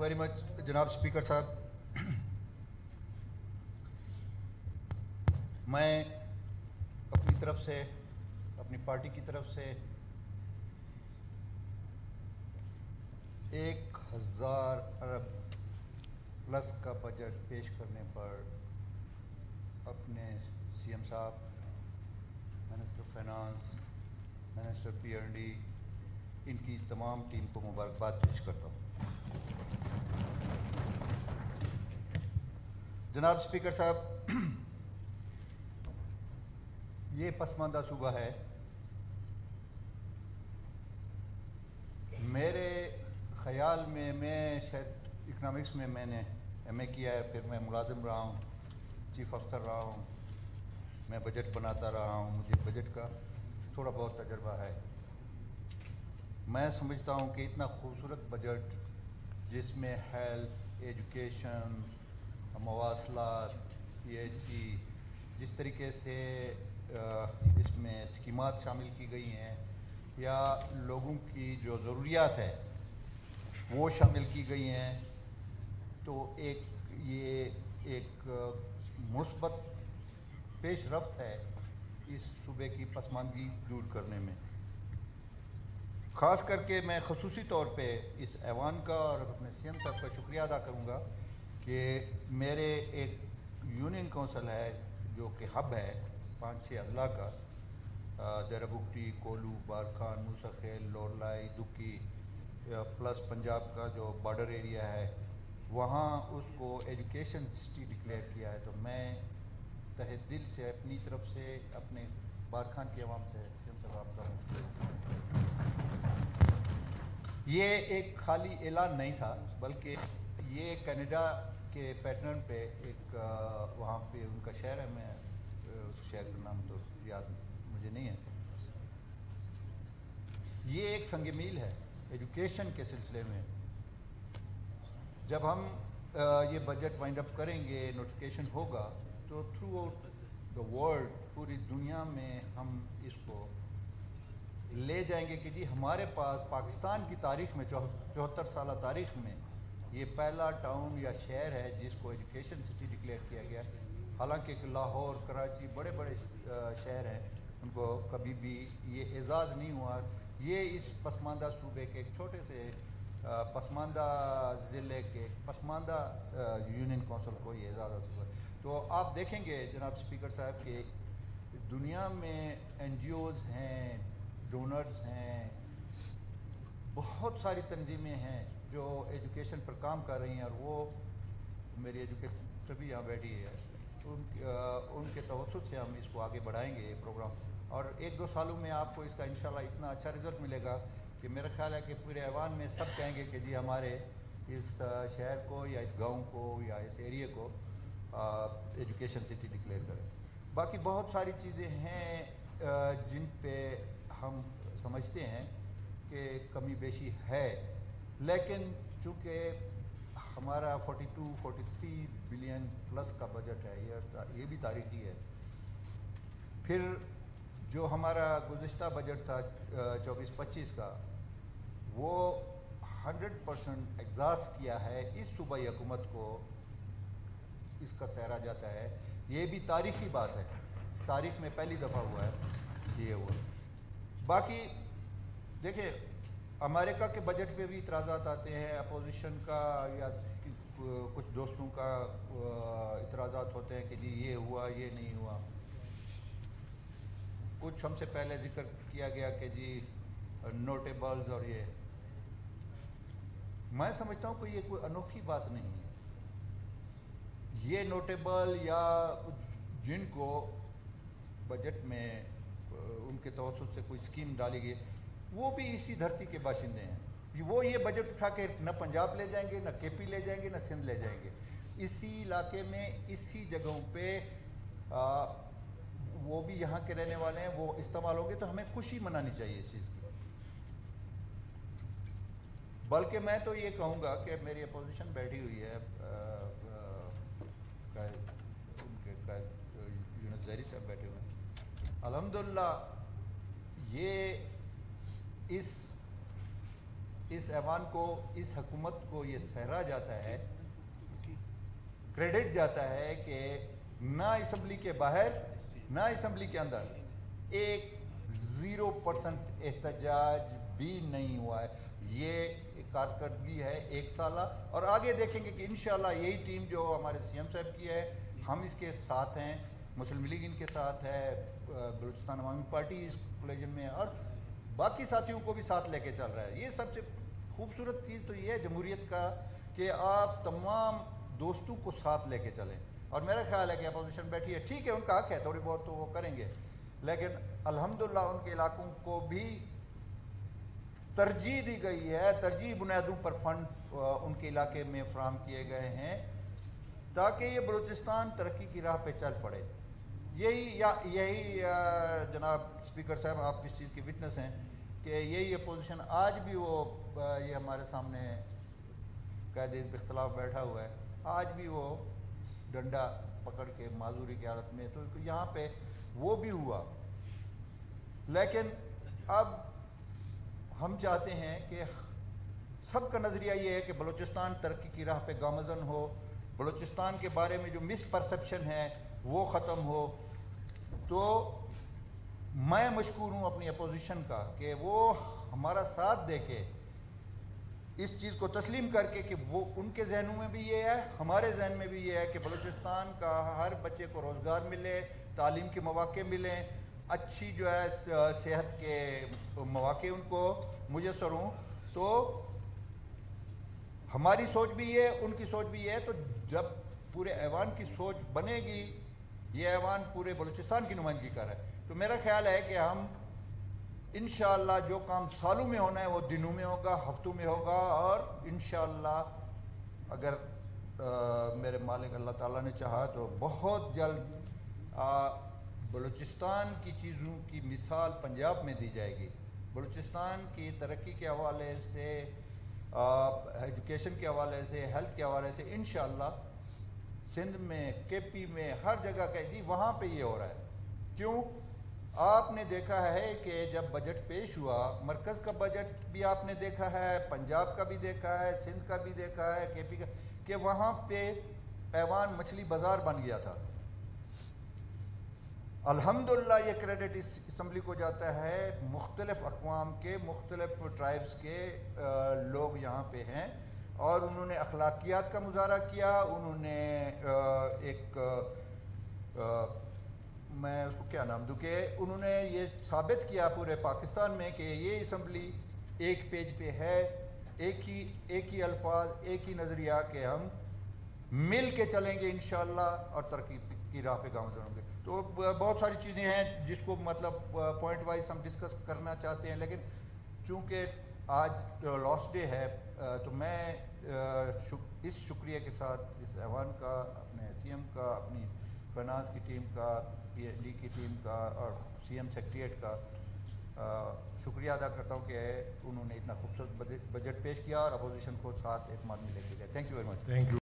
Very much जनाब speaker साहब। मैं अपनी तरफ से, अपनी पार्टी की तरफ से 1000 अरब प्लस का बजट पेश करने पर अपने सीएम साहब, मिनिस्टर फाइनेंस, मिनिस्टर पीएनडी, इनकी तमाम टीम को मुबारकबाद पेश करता हूँ। जनाब स्पीकर साहब, ये पसमानदा सूबा है। मेरे ख़याल में, मैं शायद इकनॉमिक्स में मैंने एमए किया है, फिर मैं मुलाजिम रहा हूँ, चीफ अफसर रहा हूँ, मैं बजट बनाता रहा हूँ, मुझे बजट का थोड़ा बहुत तजर्बा है। मैं समझता हूँ कि इतना खूबसूरत बजट जिसमें हेल्थ, एजुकेशन, मवासलात, पीएचई, जिस तरीके से इसमें स्कीमात शामिल की गई हैं या लोगों की जो ज़रूरियात है वो शामिल की गई हैं, तो ये एक मुस्बत पेशरफ्त है इस सूबे की पसमानदगी दूर करने में। ख़ास करके मैं ख़ुसूसी तौर पे इस ऐवान का और अपने सीएम साहब का शुक्रिया अदा करूँगा कि मेरे एक यूनियन काउंसिल है जो कि हब है 5-6 अजला का, देराबुगटी, कोलू, बारखान, मूसाखेल, लोरलाई, दुकी प्लस पंजाब का जो बॉर्डर एरिया है, वहाँ उसको एजुकेशन सिटी डिक्लेयर किया है। तो मैं तहे दिल से अपनी तरफ से, अपने बारखान के अवाम से सीएम साहब आपका ये एक खाली ऐलान नहीं था, बल्कि ये कनाडा के पैटर्न पे एक वहाँ पे उनका शहर है, मैं उस शहर का नाम तो याद मुझे नहीं है, ये एक संग मील है एजुकेशन के सिलसिले में। जब हम ये बजट वाइंड अप करेंगे, नोटिफिकेशन होगा, तो थ्रू आउट द वर्ल्ड, पूरी दुनिया में हम इसको ले जाएंगे कि जी हमारे पास पाकिस्तान की तारीख में, 74 साल तारीख में, ये पहला टाउन या शहर है जिसको एजुकेशन सिटी डिक्लेयर किया गया। हालांकि लाहौर, कराची बड़े बड़े शहर हैं, उनको कभी भी ये एजाज़ नहीं हुआ। ये इस पसमानदा सूबे के एक छोटे से पसमानदा ज़िले के पसमानदा यूनियन काउंसिल को ये एजाज़ हासिल हुआ। तो आप देखेंगे जनाब स्पीकर साहब कि दुनिया में NGOs हैं, डोनर्स हैं, बहुत सारी तंजीमें हैं जो एजुकेशन पर काम कर रही हैं, और वो मेरी एजुकेशन सभी यहाँ बैठी है, उनके तवज्जुह से हम इसको आगे बढ़ाएंगे ये प्रोग्राम। और 1-2 सालों में आपको इसका इंशाल्लाह इतना अच्छा रिज़ल्ट मिलेगा कि मेरा ख्याल है कि पूरे ऐवान में सब कहेंगे कि जी हमारे इस शहर को या इस गांव को या इस एरिया को एजुकेशन सिटी डिक्लेयर करें। बाकी बहुत सारी चीज़ें हैं जिन पे हम समझते हैं कि कमी बेशी है, लेकिन चूँकि हमारा 42-43 बिलियन प्लस का बजट है, ये भी तारीखी है। फिर जो हमारा गुज़िश्ता बजट था 24-25 का, वो 100% एग्जॉस्ट किया है इस सूबाई हुकूमत को, इसका सहरा जाता है। ये भी तारीखी बात है, तारीख में पहली दफ़ा हुआ है ये हुआ। बाकी देखिए, अमेरिका के बजट पे भी इतराज़ात आते हैं, अपोजिशन का या कुछ दोस्तों का इतराज़ात होते हैं कि जी ये हुआ, ये नहीं हुआ। कुछ हमसे पहले जिक्र किया गया कि जी नोटेबल्स, और ये मैं समझता हूँ कि ये कोई अनोखी बात नहीं है। ये नोटेबल या जिनको बजट में उनके तवज्जुह से कोई स्कीम डाली गई, वो भी इसी धरती के बाशिंदे हैं। वो ये बजट उठा के न पंजाब ले जाएंगे, न केपी ले जाएंगे, न सिंध ले जाएंगे। इसी इलाके में, इसी जगहों पे वो भी यहाँ के रहने वाले हैं, वो इस्तेमाल होंगे, तो हमें खुशी मनानी चाहिए इस चीज़ की। बल्कि मैं तो ये कहूँगा कि मेरी अपोजिशन बैठी हुई है, उनके यूनुस ज़हरी साहब बैठे हुए हैं, अल्हम्दुलिल्लाह ये اس ایوان کو, اس حکومت کو یہ سہرا جاتا ہے, کریڈٹ جاتا ہے کہ نہ اسمبلی کے باہر نہ اسمبلی کے اندر ایک 0% احتجاج بھی نہیں ہوا ہے. یہ کارکردگی ہے ایک سالہ, اور آگے دیکھیں گے کہ انشاءاللہ یہی ٹیم جو ہمارے سی ایم صاحب کی ہے, ہم اس کے ساتھ ہیں, مسلم لیگ ان کے ساتھ ہے, بلوچستان عوامی پارٹی اس کولیجن میں ہے, اور باقی ساتھیوں کو بھی ساتھ لے کے چل رہا ہے. یہ سب سے خوبصورت چیز تو یہ ہے جمہوریت کا کہ آپ تمام دوستوں کو ساتھ لے کے چلیں, اور میرا خیال ہے کہ اپوزیشن بیٹھی ہے, ٹھیک ہے ان کا حق ہے, تھوڑی بہت تو وہ کریں گے, لیکن الحمدللہ ان کے علاقوں کو بھی ترجیح دی گئی ہے, ترجیح بنیادوں پر فنڈ ان کے علاقے میں فراہم کیے گئے ہیں تاکہ یہ بلوچستان ترقی کی راہ پہ چل پڑے. یہی جناب اسپیکر صاحب آپ اس چیز کے وٹنس ہیں کہ یہی اپوزیشن آج بھی وہ یہ ہمارے سامنے قائد حزب اختلاف بیٹھا ہوا ہے, آج بھی وہ ڈنڈا پکڑ کے معذوری کی حالت میں, تو یہاں پہ وہ بھی ہوا. لیکن اب ہم چاہتے ہیں کہ سب کا نظریہ یہ ہے کہ بلوچستان ترقی کی راہ پہ گامزن ہو, بلوچستان کے بارے میں جو مس پرسپشن ہے وہ ختم ہو. تو میں مشکور ہوں اپنی اپوزیشن کا کہ وہ ہمارا ساتھ دے کے اس چیز کو تسلیم کر کے کہ وہ ان کے ذہنوں میں بھی یہ ہے, ہمارے ذہن میں بھی یہ ہے کہ بلوچستان کا ہر بچے کو روزگار ملے, تعلیم کے مواقع ملیں, اچھی جو ہے صحت کے مواقع ان کو میسر ہوں. تو ہماری سوچ بھی یہ ہے, ان کی سوچ بھی یہ ہے. تو جب پورے ایوان کی سوچ بنے گی, یہ ایوان پورے بلوچستان کی نمائندگی کر رہا ہے, تو میرا خیال ہے کہ ہم انشاءاللہ جو کام سالوں میں ہونا ہے وہ دنوں میں ہوگا, ہفتوں میں ہوگا, اور انشاءاللہ اگر میرے مالک اللہ تعالیٰ نے چاہا تو بہت جلد بلوچستان کی چیزوں کی مثال پنجاب میں دی جائے گی. بلوچستان کی ترقی کے حوالے سے, ایجوکیشن کے حوالے سے, ہیلتھ کے حوالے سے انشاءاللہ سندھ میں, کے پی میں, ہر جگہ کا جی وہاں پہ یہ ہو رہا ہے. کیوں؟ آپ نے دیکھا ہے کہ جب بجٹ پیش ہوا, مرکز کا بجٹ بھی آپ نے دیکھا ہے, پنجاب کا بھی دیکھا ہے, سندھ کا بھی دیکھا ہے, کے پی کا, کہ وہاں پہ ایوان مچھلی بازار بن گیا تھا. الحمدللہ یہ کریڈٹ اس اسمبلی کو جاتا ہے, مختلف اقوام کے, مختلف ٹرائبز کے لوگ یہاں پہ ہیں, اور انہوں نے اخلاقیات کا مظاہرہ کیا. انہوں نے ایک میں اس کو کیا نام دوں کہ انہوں نے یہ ثابت کیا پورے پاکستان میں کہ یہ اسمبلی ایک پیج پہ ہے, ایک ہی الفاظ, ایک ہی نظریہ, کہ ہم مل کے چلیں گے انشاءاللہ اور ترقی کی راہ پہ گامزن ہوں گے. تو بہت ساری چیزیں ہیں جس کو مطلب پوائنٹ وائز ہم ڈسکس کرنا چاہتے ہیں, لیکن چونکہ آج لاسٹ ڈے ہے تو میں اس شکریہ کے ساتھ اس ایوان کا, اپنے سی ایم کا, اپنی فائنانس کی ٹیم کا, پی ایچ ڈی کی ٹیم کا, اور سی ایم سیکریٹریٹ کا شکریہ ادا کرتا ہوں کہ انہوں نے اتنا خوبصورت بجٹ پیش کیا اور اپوزیشن کو ساتھ اعتماد میں لے کے گئے. Thank you very much.